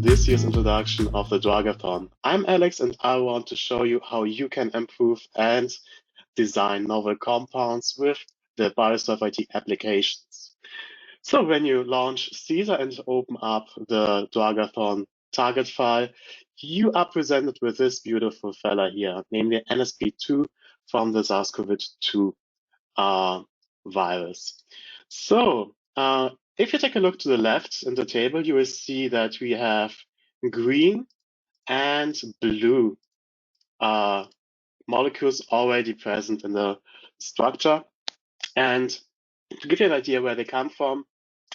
this year's introduction of the Drugathon. I'm Alex and I want to show you how you can improve and design novel compounds with the BioSolveIT applications. So when you launch CESA and open up the Drugathon target file, you are presented with this beautiful fella here, namely NSP2 from the SARS-CoV-2 virus. So if you take a look to the left in the table, you will see that we have green and blue molecules already present in the structure. And to give you an idea where they come from,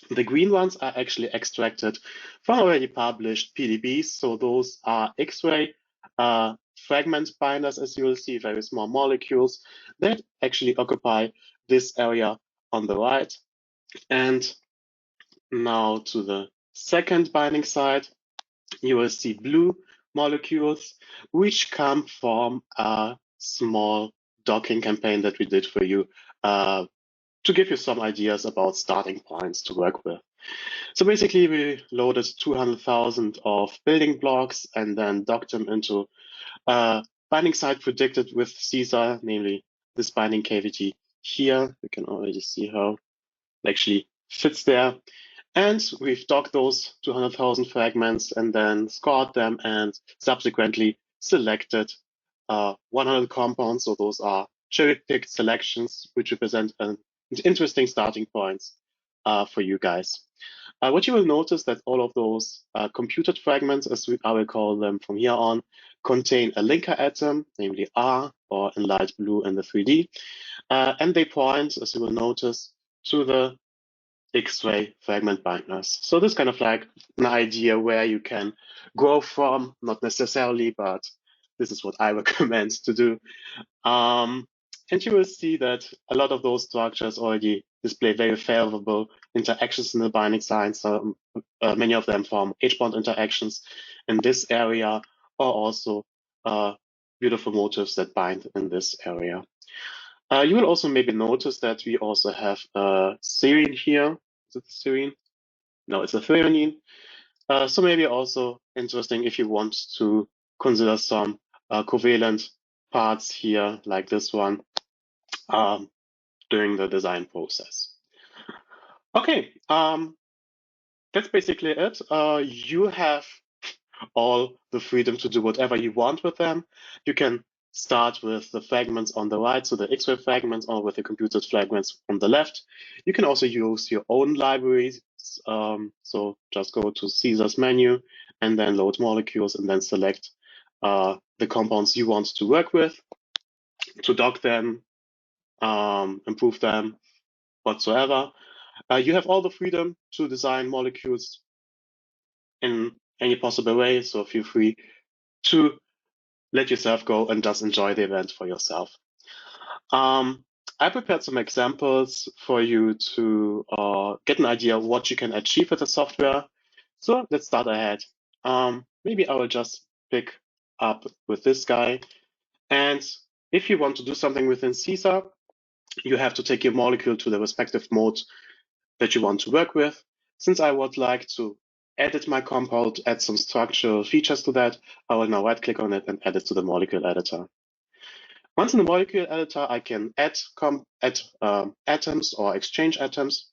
the green ones are actually extracted from already published PDBs. So those are X-ray fragment binders, as you will see, very small molecules that actually occupy this area on the right. And now to the second binding site, you will see blue molecules, which come from a small docking campaign that we did for you to give you some ideas about starting points to work with. So basically, we loaded 200,000 of building blocks and then docked them into a binding site predicted with CESA, namely this binding cavity here. You can already see how it actually fits there. And we've docked those 200,000 fragments and then scored them and subsequently selected 100 compounds. So those are cherry-picked selections, which represent an interesting starting points for you guys. What you will notice that all of those computed fragments, as I will call them from here on, contain a linker atom, namely R, or in light blue in the 3D. And they point, as you will notice, to the X-ray fragment binders. So this kind of like an idea where you can grow from, not necessarily, but this is what I recommend to do. And you will see that a lot of those structures already display very favorable interactions in the binding sites. So, many of them form H-bond interactions in this area, or also beautiful motifs that bind in this area. You will also maybe notice that we also have serine here. Is it serine? No, it's a threonine. So maybe also interesting if you want to consider some covalent parts here, like this one, during the design process. Okay, that's basically it. You have all the freedom to do whatever you want with them. You can start with the fragments on the right, so the X-ray fragments, or with the computed fragments on the left. You can also use your own libraries. So just go to CESA's menu and then load molecules and then select the compounds you want to work with, to dock them, improve them, whatsoever. You have all the freedom to design molecules in any possible way, so feel free to let yourself go and just enjoy the event for yourself. I prepared some examples for you to get an idea of what you can achieve with the software. So let's start ahead. Maybe I will just pick up with this guy. And if you want to do something within CESA, you have to take your molecule to the respective mode that you want to work with. Since I would like to edit my compound, add some structural features to that, I will now right-click on it and add it to the molecule editor. Once in the molecule editor, I can add atoms or exchange atoms.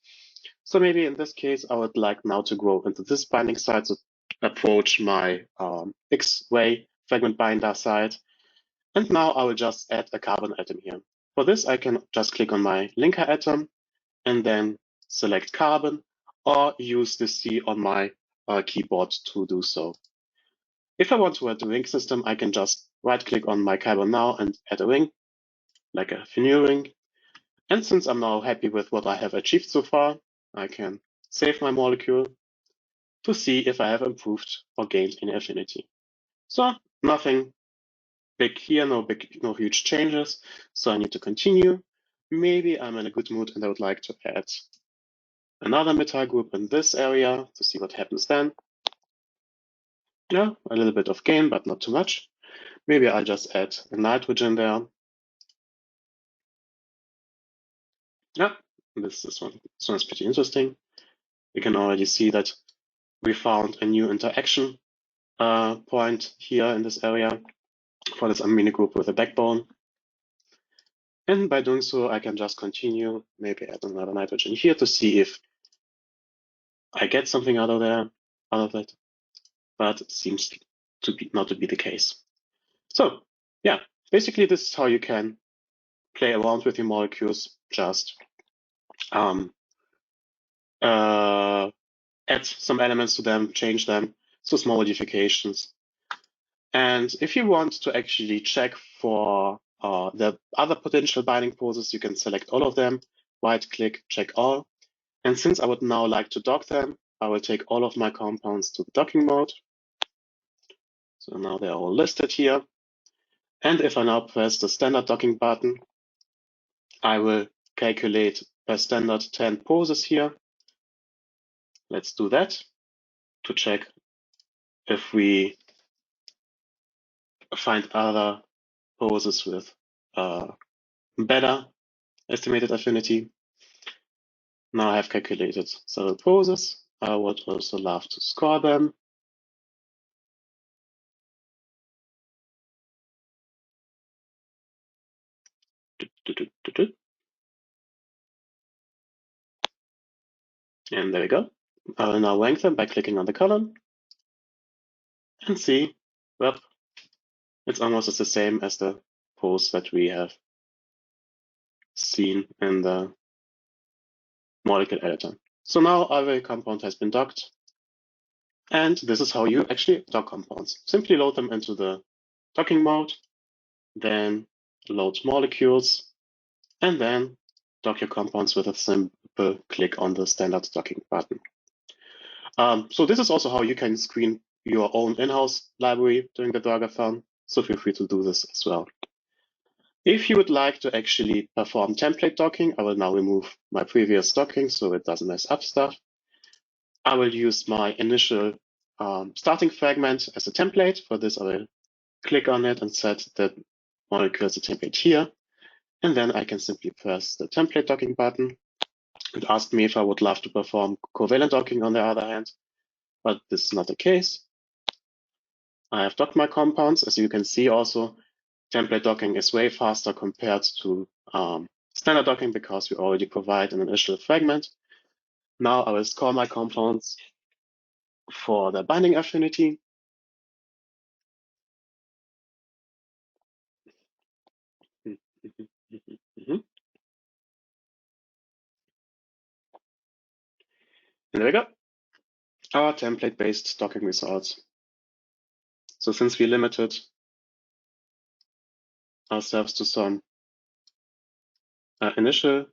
So maybe in this case, I would like now to grow into this binding site, so approach my X-ray fragment binder site. And now I will just add a carbon atom here. For this, I can just click on my linker atom and then select carbon, or use the C on my keyboard to do so. If I want to add a ring system, I can just right-click on my carbon now and add a ring, like a phenyl ring. And since I'm now happy with what I have achieved so far, I can save my molecule to see if I have improved or gained any affinity. So nothing big here, no huge changes. So I need to continue. Maybe I'm in a good mood and I would like to add another methyl group in this area to see what happens then. Yeah, a little bit of gain, but not too much. Maybe I'll just add a nitrogen there. Yeah, this one is pretty interesting. You can already see that we found a new interaction point here in this area for this amino group with a backbone. And by doing so, I can just continue, maybe add another nitrogen here to see if I get something out of it, but it seems to be not to be the case. So yeah, basically this is how you can play around with your molecules, just add some elements to them, change them, so small modifications. And if you want to actually check for the other potential binding poses, you can select all of them, right-click, check all. And since I would now like to dock them, I will take all of my compounds to the docking mode. So now they're all listed here. And if I now press the standard docking button, I will calculate per standard 10 poses here. Let's do that to check if we find other poses with better estimated affinity. Now I have calculated several poses. I would also love to score them. And there we go. I will now rank them by clicking on the column and see, well, it's almost the same as the pose that we have seen in the molecule editor. So now our compound has been docked. And this is how you actually dock compounds. Simply load them into the docking mode, then load molecules, and then dock your compounds with a simple click on the standard docking button. So this is also how you can screen your own in-house library during the Drugathon. So feel free to do this as well. If you would like to actually perform template docking, I will now remove my previous docking so it doesn't mess up stuff. I will use my initial starting fragment as a template. For this, I will click on it and set the molecule as a template here. And then I can simply press the template docking button. It asked me if I would love to perform covalent docking on the other hand, but this is not the case. I have docked my compounds. As you can see also, template docking is way faster compared to standard docking because we already provide an initial fragment. Now I will score my compounds for the binding affinity. And there we go, our template-based docking results. So since we limited ourselves to some initial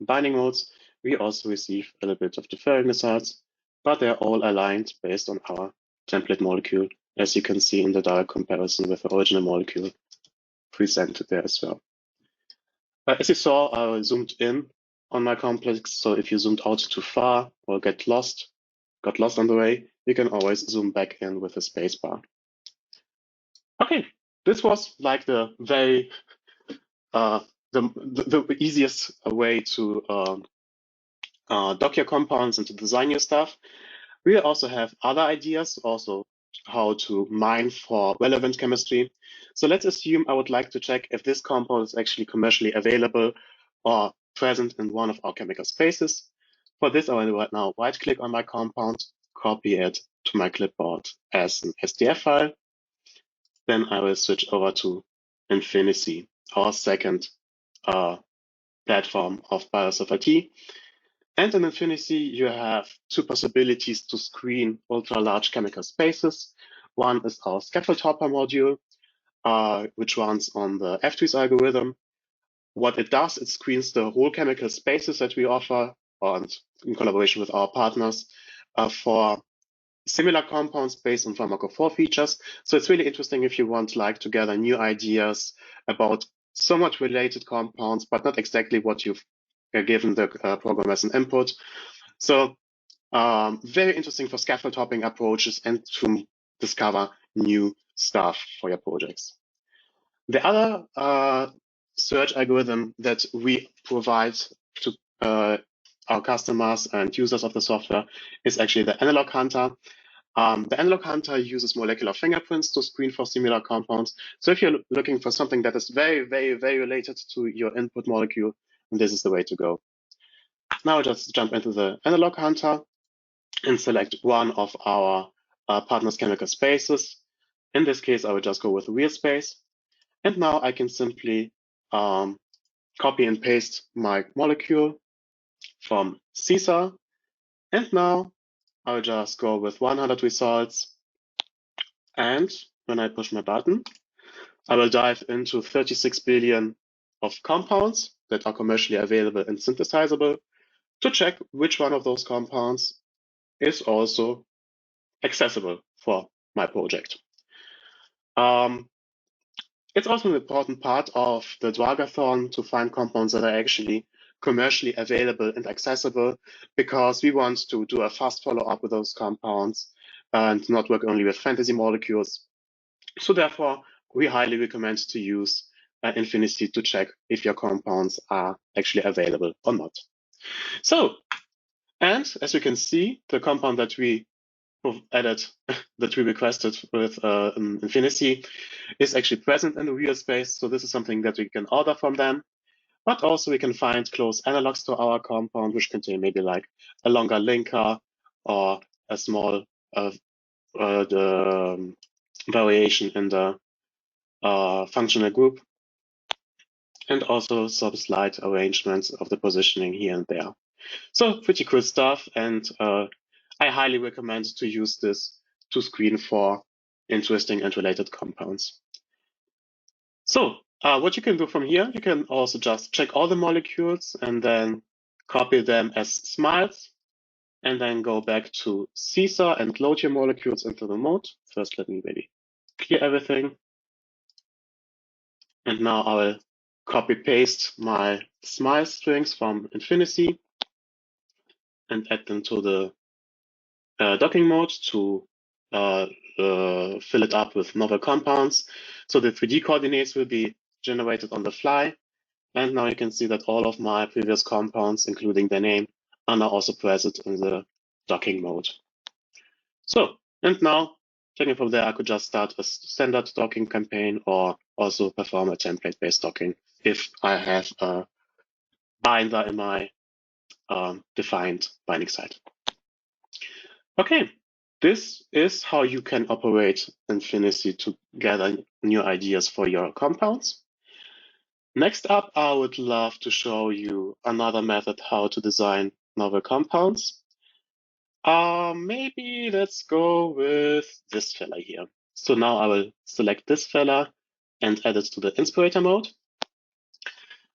binding modes, we also receive a little bit of differing results, but they're all aligned based on our template molecule, as you can see in the direct comparison with the original molecule presented there as well. As you saw, I zoomed in on my complex, so if you zoomed out too far or got lost on the way, you can always zoom back in with a spacebar. Okay, this was like the very the easiest way to dock your compounds and to design your stuff. We also have other ideas, also how to mine for relevant chemistry. So let's assume I would like to check if this compound is actually commercially available or present in one of our chemical spaces. For this, I will right now right-click on my compound, copy it to my clipboard as an SDF file. Then I will switch over to Infinity, our second platform of BioSolveIT. And in Infinity, you have two possibilities to screen ultra-large chemical spaces. One is our scaffold hopper module, which runs on the FTrees algorithm. What it does, it screens the whole chemical spaces that we offer, and in collaboration with our partners, for similar compounds based on pharmacophore features. So it's really interesting if you want to gather new ideas about somewhat related compounds, but not exactly what you've given the program as an input. So very interesting for scaffold hopping approaches and to discover new stuff for your projects. The other search algorithm that we provide to our customers and users of the software is actually the analog hunter. The analog hunter uses molecular fingerprints to screen for similar compounds. So if you're looking for something that is very, very, very related to your input molecule, this is the way to go. Now just jump into the analog hunter and select one of our partner's chemical spaces. In this case, I will just go with real space. And now I can simply copy and paste my molecule from CESA. And now I'll just go with 100 results. And when I push my button, I will dive into 36 billion of compounds that are commercially available and synthesizable to check which one of those compounds is also accessible for my project. It's also an important part of the Drugathon to find compounds that are actually commercially available and accessible, because we want to do a fast follow-up with those compounds and not work only with fantasy molecules. So therefore, we highly recommend to use Infinity to check if your compounds are actually available or not. So, and as you can see, the compound that we added, that we requested with Infinity, is actually present in the real space. So this is something that we can order from them. But also we can find close analogs to our compound, which contain maybe like a longer linker or a small variation in the functional group, and also some slight arrangements of the positioning here and there. So pretty cool stuff, and I highly recommend to use this to screen for interesting and related compounds. So what you can do from here, you can also just check all the molecules and then copy them as smiles, and then go back to CESA and load your molecules into the mode. First, let me maybe clear everything. And now I will copy paste my smile strings from Infinity and add them to the docking mode to fill it up with novel compounds. So the 3D coordinates will be generated on the fly. And now you can see that all of my previous compounds, including their name, are now also present in the docking mode. So, and now, taking from there, I could just start a standard docking campaign or also perform a template-based docking if I have a binder in my defined binding site. Okay, this is how you can operate Infinity to gather new ideas for your compounds. Next up, I would love to show you another method how to design novel compounds. Maybe let's go with this fella here. So now I will select this fella and add it to the Inspirator mode.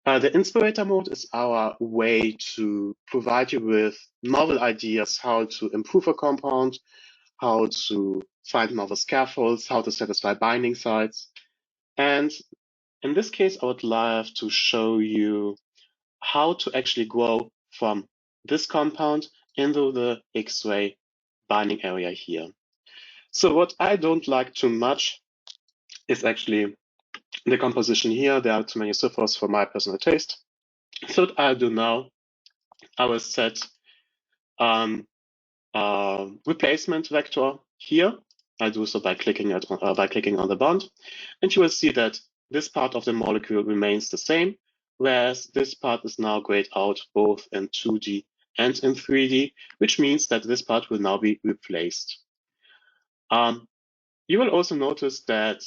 The Inspirator mode is our way to provide you with novel ideas how to improve a compound, how to find novel scaffolds, how to satisfy binding sites. And in this case, I would love to show you how to actually grow from this compound into the X-ray binding area here. So what I don't like too much is actually the composition here. There are too many sulfurs for my personal taste. So what I'll do now, I will set replacement vector here. I do so by clicking on the bond, and you will see that this part of the molecule remains the same, whereas this part is now grayed out both in 2D and in 3D, which means that this part will now be replaced. You will also notice that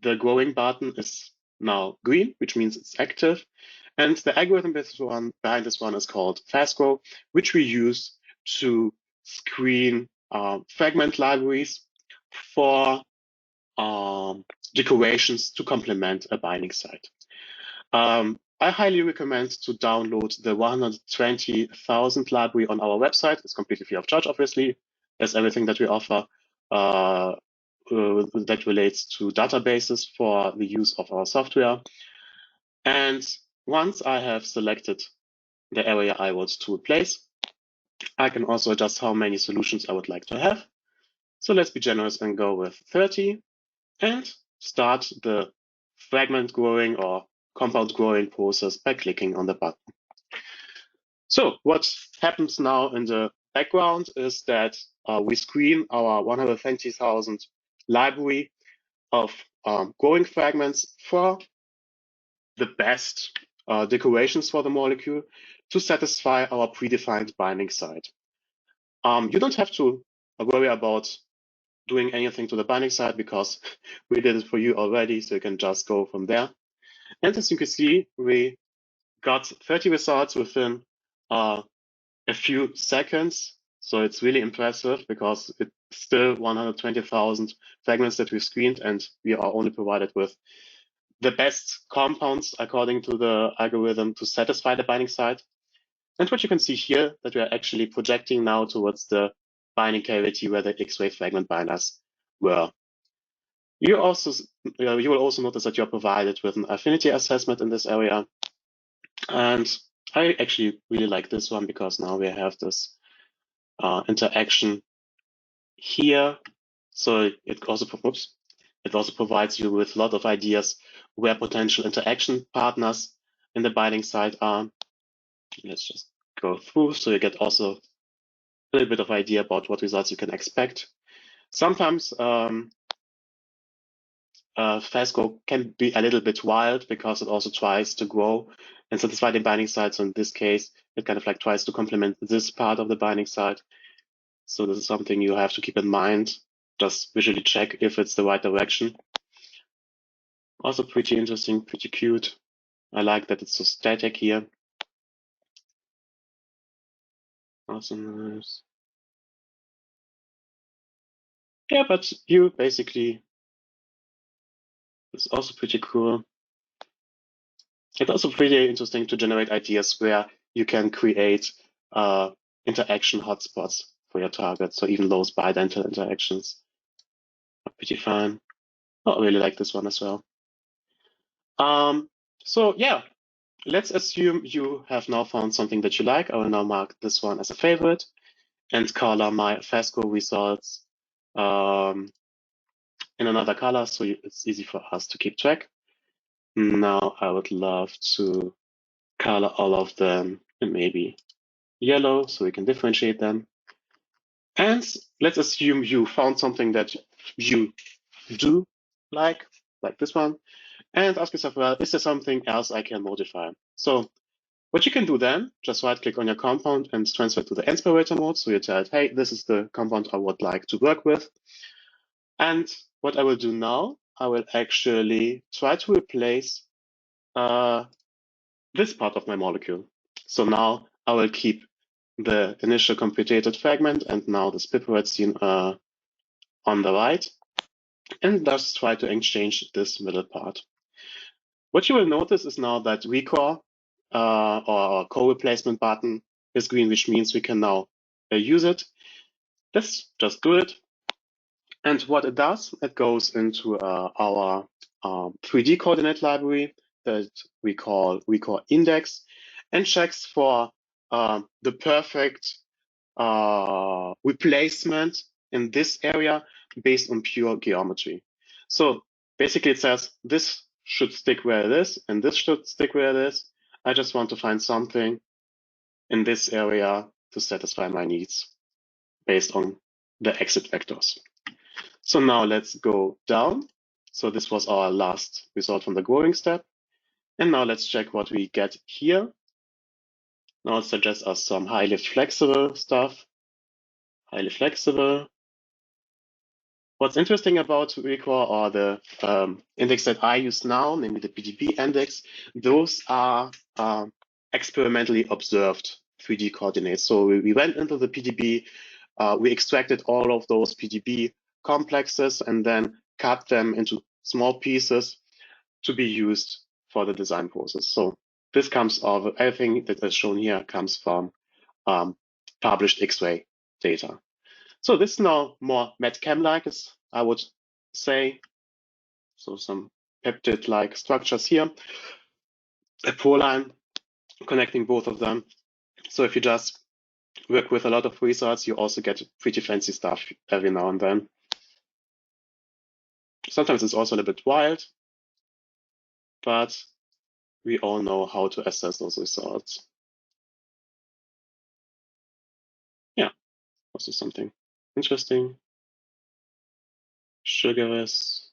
the growing button is now green, which means it's active, and the algorithm behind this one is called FastGrow, which we use to screen fragment libraries for decorations to complement a binding site. I highly recommend to download the 120,000 library on our website. It's completely free of charge, obviously, as everything that we offer that relates to databases for the use of our software. And once I have selected the area I want to replace, I can also adjust how many solutions I would like to have. So let's be generous and go with 30 and start the fragment growing or compound growing process by clicking on the button. So what happens now in the background is that we screen our 120,000 library of growing fragments for the best decorations for the molecule to satisfy our predefined binding site. You don't have to worry about doing anything to the binding site because we did it for you already, so you can just go from there. And as you can see, we got 30 results within a few seconds. So it's really impressive because it's still 120,000 fragments that we screened, and we are only provided with the best compounds according to the algorithm to satisfy the binding site. And what you can see here, that we are actually projecting now towards the binding cavity where the X-ray fragment binders were. You will also notice that you're provided with an affinity assessment in this area. And I actually really like this one because now we have this interaction here. So it also provides you with a lot of ideas where potential interaction partners in the binding site are. Let's just go through so you get also a little bit of idea about what results you can expect. Sometimes FASCO can be a little bit wild because it also tries to grow and satisfy the binding site. So in this case, it kind of like tries to complement this part of the binding site. So this is something you have to keep in mind. Just visually check if it's the right direction. Also pretty interesting, pretty cute. I like that it's so static here. Also nice. Yeah, but you basically, it's also pretty cool. It's also pretty interesting to generate ideas where you can create interaction hotspots for your target. So even those bidental interactions are pretty fun. Oh, I really like this one as well. So yeah, let's assume you have now found something that you like. I will now mark this one as a favorite and color my FASCO results in another color so it's easy for us to keep track. Now I would love to color all of them in maybe yellow so we can differentiate them. And let's assume you found something that you do like this one, and ask yourself, well, is there something else I can modify? So what you can do then, just right click on your compound and transfer to the Inspirator mode. So you tell it, hey, this is the compound I would like to work with. And what I will do now, I will actually try to replace this part of my molecule. So now I will keep the initial computated fragment and now the piperazine on the right, and thus try to exchange this middle part. What you will notice is now that recore or our co-replacement button is green, which means we can now use it. Let's just do it. And what it does, it goes into our 3D coordinate library that we call recore index and checks for the perfect replacement in this area based on pure geometry. So basically it says this should stick where it is and this should stick where it is. I just want to find something in this area to satisfy my needs based on the exit vectors. So now let's go down. So this was our last result from the growing step. And now let's check what we get here. Now it suggests us some highly flexible stuff. Highly flexible. What's interesting about recore or the index that I use now, namely the PDB index, those are experimentally observed 3D coordinates. So we went into the PDB, we extracted all of those PDB complexes and then cut them into small pieces to be used for the design process. So this comes of everything that is shown here comes from published X-ray data. So this is now more MedChem-like, as I would say. So some peptide-like structures here, a proline connecting both of them. So if you just work with a lot of results, you also get pretty fancy stuff every now and then. Sometimes it's also a little bit wild, but we all know how to assess those results. Yeah, Also something interesting. Sugarous.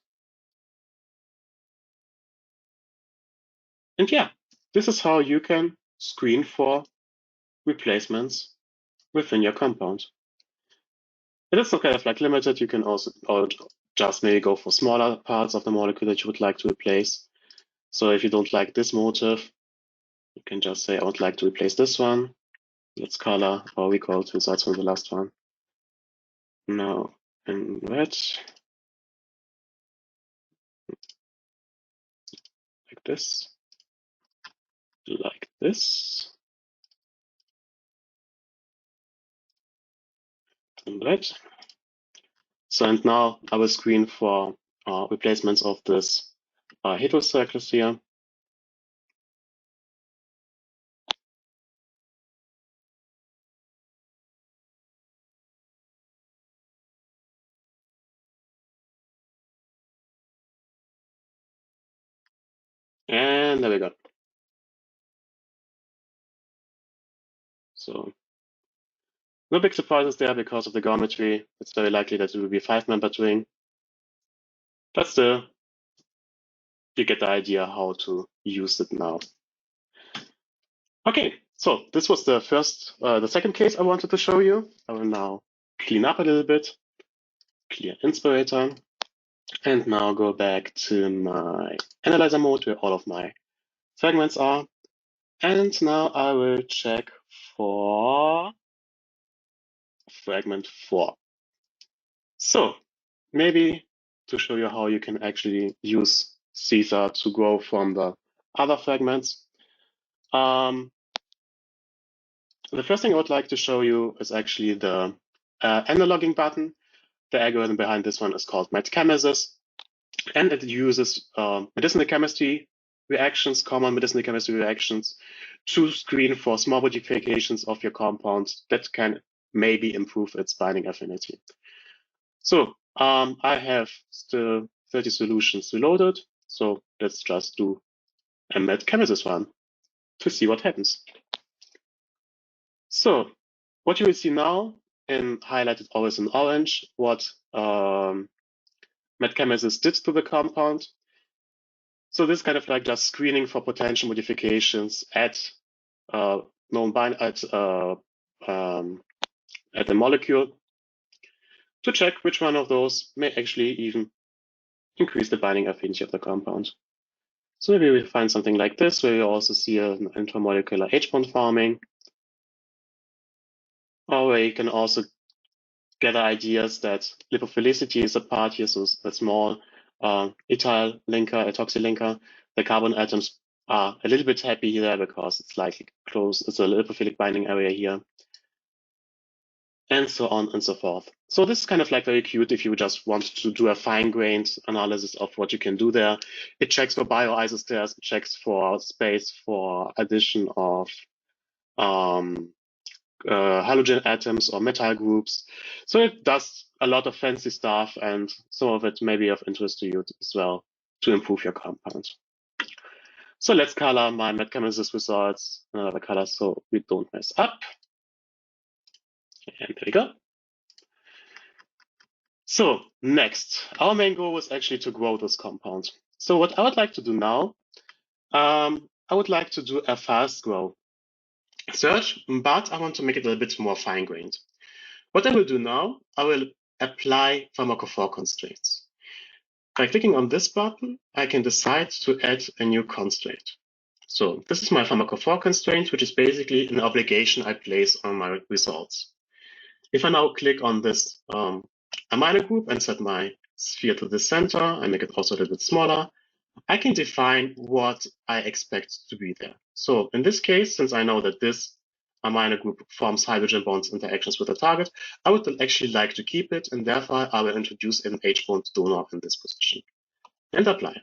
And yeah, this is how you can screen for replacements within your compound. It is kind of like limited. You can also just maybe go for smaller parts of the molecule that you would like to replace. So if you don't like this motif, you can just say, I would like to replace this one. Let's color or recall the results from the last one. Now in red, like this, in red. So and now I will screen for replacements of this heterocircles here. And there we go. So no big surprises there because of the geometry. It's very likely that it will be a 5-membered ring. But still, you get the idea how to use it now. Okay, so this was the second case I wanted to show you. I will now clean up a little bit, clear Inspirator, and now go back to my analyzer mode where all of my fragments are. And now I will check for fragment 4. So maybe to show you how you can actually use Caesar to grow from the other fragments. The first thing I would like to show you is actually the analogging button. The algorithm behind this one is called Metchemesis, and it uses medicinal chemistry reactions, common medicinal chemistry reactions, to screen for small modifications of your compound that can maybe improve its binding affinity. So I have still 30 solutions reloaded. So let's just do a Metchemesis one to see what happens. So what you will see now, and highlighted always in orange, what Metchemesis did to the compound. So this is kind of like just screening for potential modifications at known bind at the molecule to check which one of those may actually even increase the binding affinity of the compound. So maybe we find something like this, where you also see an intermolecular H-bond forming, or where you can also gather ideas that lipophilicity is a part here, so a small ethyl linker, ethoxy linker. The carbon atoms are a little bit happy here because it's likely close, it's a lipophilic binding area here, and so on and so forth. So this is kind of like very cute if you just want to do a fine-grained analysis of what you can do there. It checks for bioisosters, it checks for space for addition of halogen atoms or metal groups. So it does a lot of fancy stuff, and some of it may be of interest to you as well to improve your compound. So let's color my Metchemesis results another color so we don't mess up. And there we go. So next, our main goal was actually to grow this compound. So what I would like to do now, I would like to do a fast grow search, but I want to make it a little bit more fine-grained. What I will do now, I will apply pharmacophore constraints. By clicking on this button, I can decide to add a new constraint. So this is my pharmacophore constraint, which is basically an obligation I place on my results. If I now click on this amino group and set my sphere to the center, I make it also a little bit smaller, I can define what I expect to be there. So in this case, since I know that this amino group forms hydrogen bonds interactions with the target, I would actually like to keep it, and therefore I will introduce an H-bond donor in this position and apply.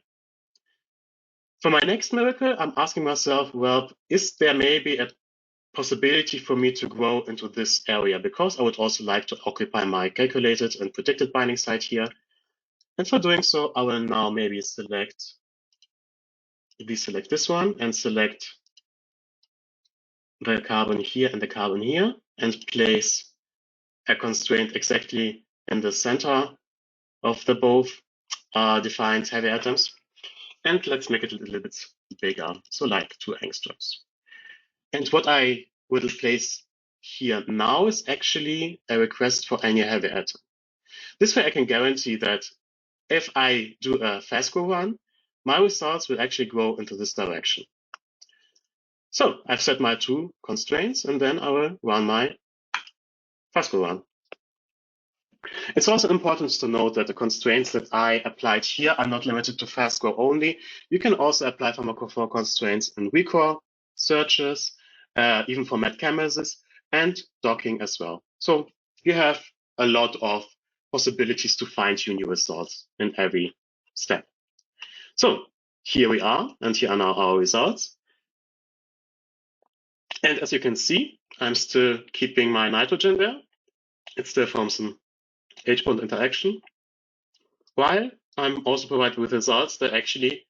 For my next miracle, I'm asking myself, well, is there maybe a possibility for me to grow into this area? Because I would also like to occupy my calculated and predicted binding site here. And for doing so, I will now maybe deselect this one and select the carbon here and the carbon here and place a constraint exactly in the center of the both defined heavy atoms. And let's make it a little bit bigger, so like 2 angstroms. And what I will place here now is actually a request for any heavy atom. This way I can guarantee that if I do a fast grow run, my results will actually grow into this direction. So I've set my 2 constraints, and then I will run my fast grow run. It's also important to note that the constraints that I applied here are not limited to fast grow only. You can also apply pharmacophore constraints in recall, searches, even for metchemesis, and docking as well. So you have a lot of possibilities to fine-tune your results in every step. So here we are, and here are now our results. And as you can see, I'm still keeping my nitrogen there. It still forms an H-bond interaction, while I'm also provided with results that actually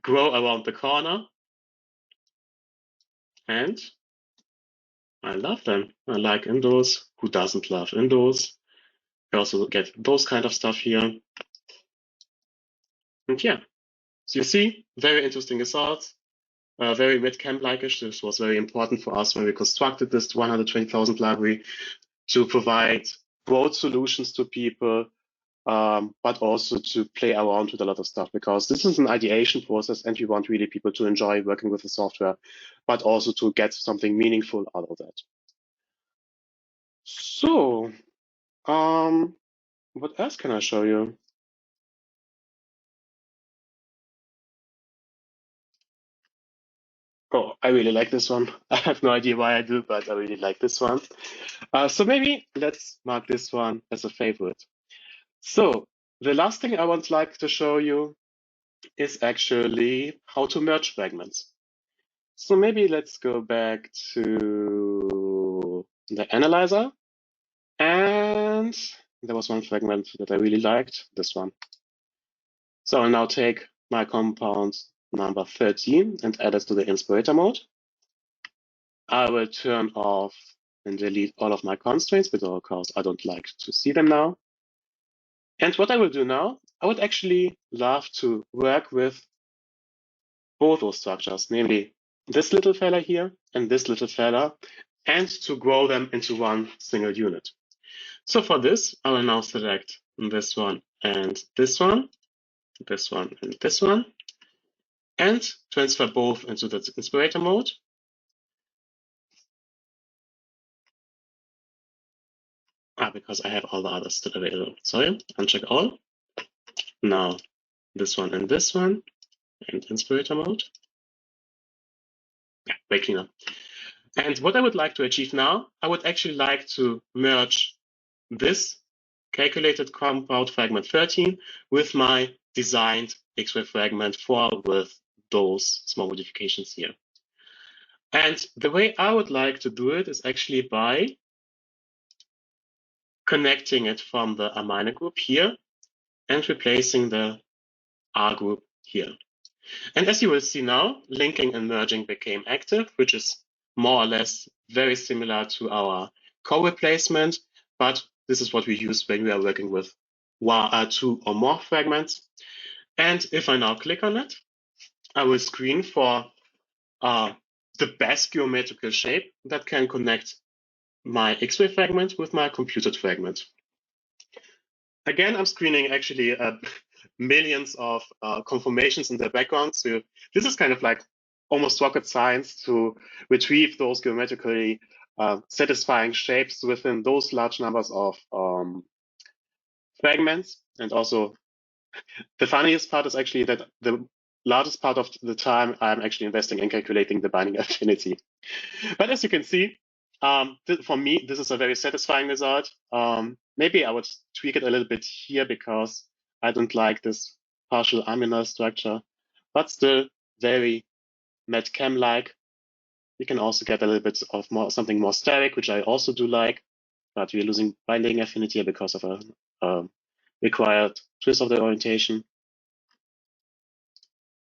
grow around the corner. And I love them. I like indole. Who doesn't love indole? I also get those kind of stuff here. And yeah, so you see, very interesting results. Very MidCamp-like-ish. This was very important for us when we constructed this 120,000 library to provide broad solutions to people, but also to play around with a lot of stuff, because this is an ideation process and we want really people to enjoy working with the software, but also to get something meaningful out of that. So, what else can I show you? Oh, I really like this one. I have no idea why I do, but I really like this one. So maybe let's mark this one as a favorite. So the last thing I would like to show you is actually how to merge fragments. So maybe let's go back to the analyzer. And there was one fragment that I really liked, this one. So I'll now take my compound number 13 and add it to the Inspirator mode. I will turn off and delete all of my constraints because I don't like to see them now. And what I will do now, I would actually love to work with both those structures, namely this little fella here and this little fella, and to grow them into one single unit. So for this, I will now select this one and this one, this one and this one, and transfer both into the Inspirator mode. Because I have all the others still available. Sorry, uncheck all. Now this one and Inspirator mode. Yeah, way cleaner. And what I would like to achieve now, I would actually like to merge this calculated compound fragment 13 with my designed X-ray fragment 4 with those small modifications here. And the way I would like to do it is actually by connecting it from the amino group here and replacing the R group here. And as you will see now, linking and merging became active, which is more or less very similar to our co-replacement, but this is what we use when we are working with 2 or more fragments. And if I now click on it, I will screen for the best geometrical shape that can connect my X-ray fragment with my computed fragment. Again, I'm screening actually millions of conformations in the background. So this is kind of like almost rocket science to retrieve those geometrically satisfying shapes within those large numbers of fragments. And also the funniest part is actually that the largest part of the time I'm actually investing in calculating the binding affinity. But as you can see, for me, this is a very satisfying result. Maybe I would tweak it a little bit here because I don't like this partial aminal structure, but still very MedChem-like. You can also get a little bit of something more steric, which I also do like, but we're losing binding affinity because of a required twist of the orientation.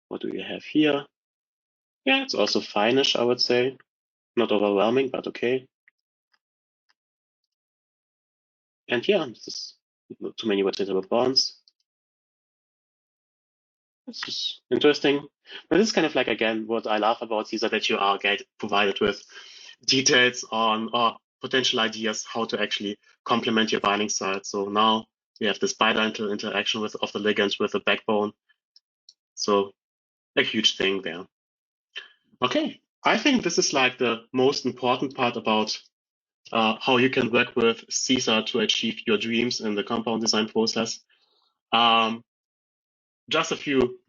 What do we have here? Yeah, it's also finish, I would say. Not overwhelming, but okay. And yeah, this is not too many rotatable bonds. This is interesting. But this is kind of like, again, what I love about Caesar, that you are provided with details on or potential ideas how to actually complement your binding site. So now we have this bidirectional interaction of the ligands with the backbone. So a huge thing there. Okay, I think this is like the most important part about how you can work with Caesar to achieve your dreams in the compound design process. Just a few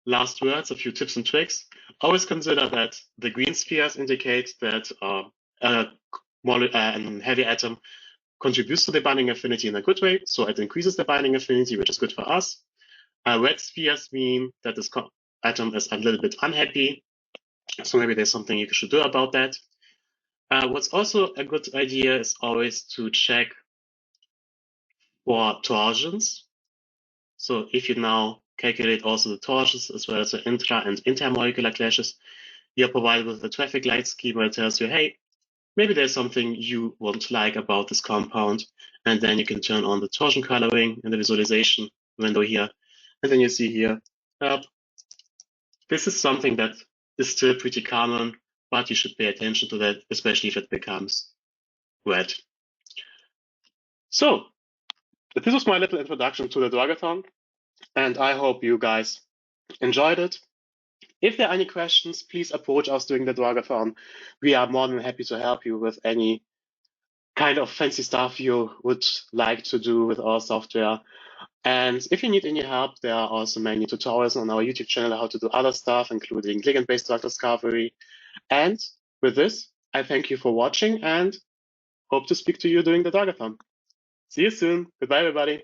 last words, a few tips and tricks. Always consider that the green spheres indicate that a heavy atom contributes to the binding affinity in a good way, so it increases the binding affinity, which is good for us. Red spheres mean that this atom is a little bit unhappy, so maybe there's something you should do about that. What's also a good idea is always to check for torsions. So if you now calculate also the torsions as well as the intra and intermolecular clashes, you're provided with a traffic light schema that tells you, hey, maybe there's something you won't like about this compound. And then you can turn on the torsion coloring in the visualization window here. And then you see here, this is something that is still pretty common, but you should pay attention to that, especially if it becomes red. So this was my little introduction to the Drugathon, and I hope you guys enjoyed it. If there are any questions, please approach us during the Drugathon. We are more than happy to help you with any kind of fancy stuff you would like to do with our software. And if you need any help, there are also many tutorials on our YouTube channel how to do other stuff, including ligand-based drug discovery. And with this, I thank you for watching and hope to speak to you during the Drugathon. See you soon. Goodbye, everybody.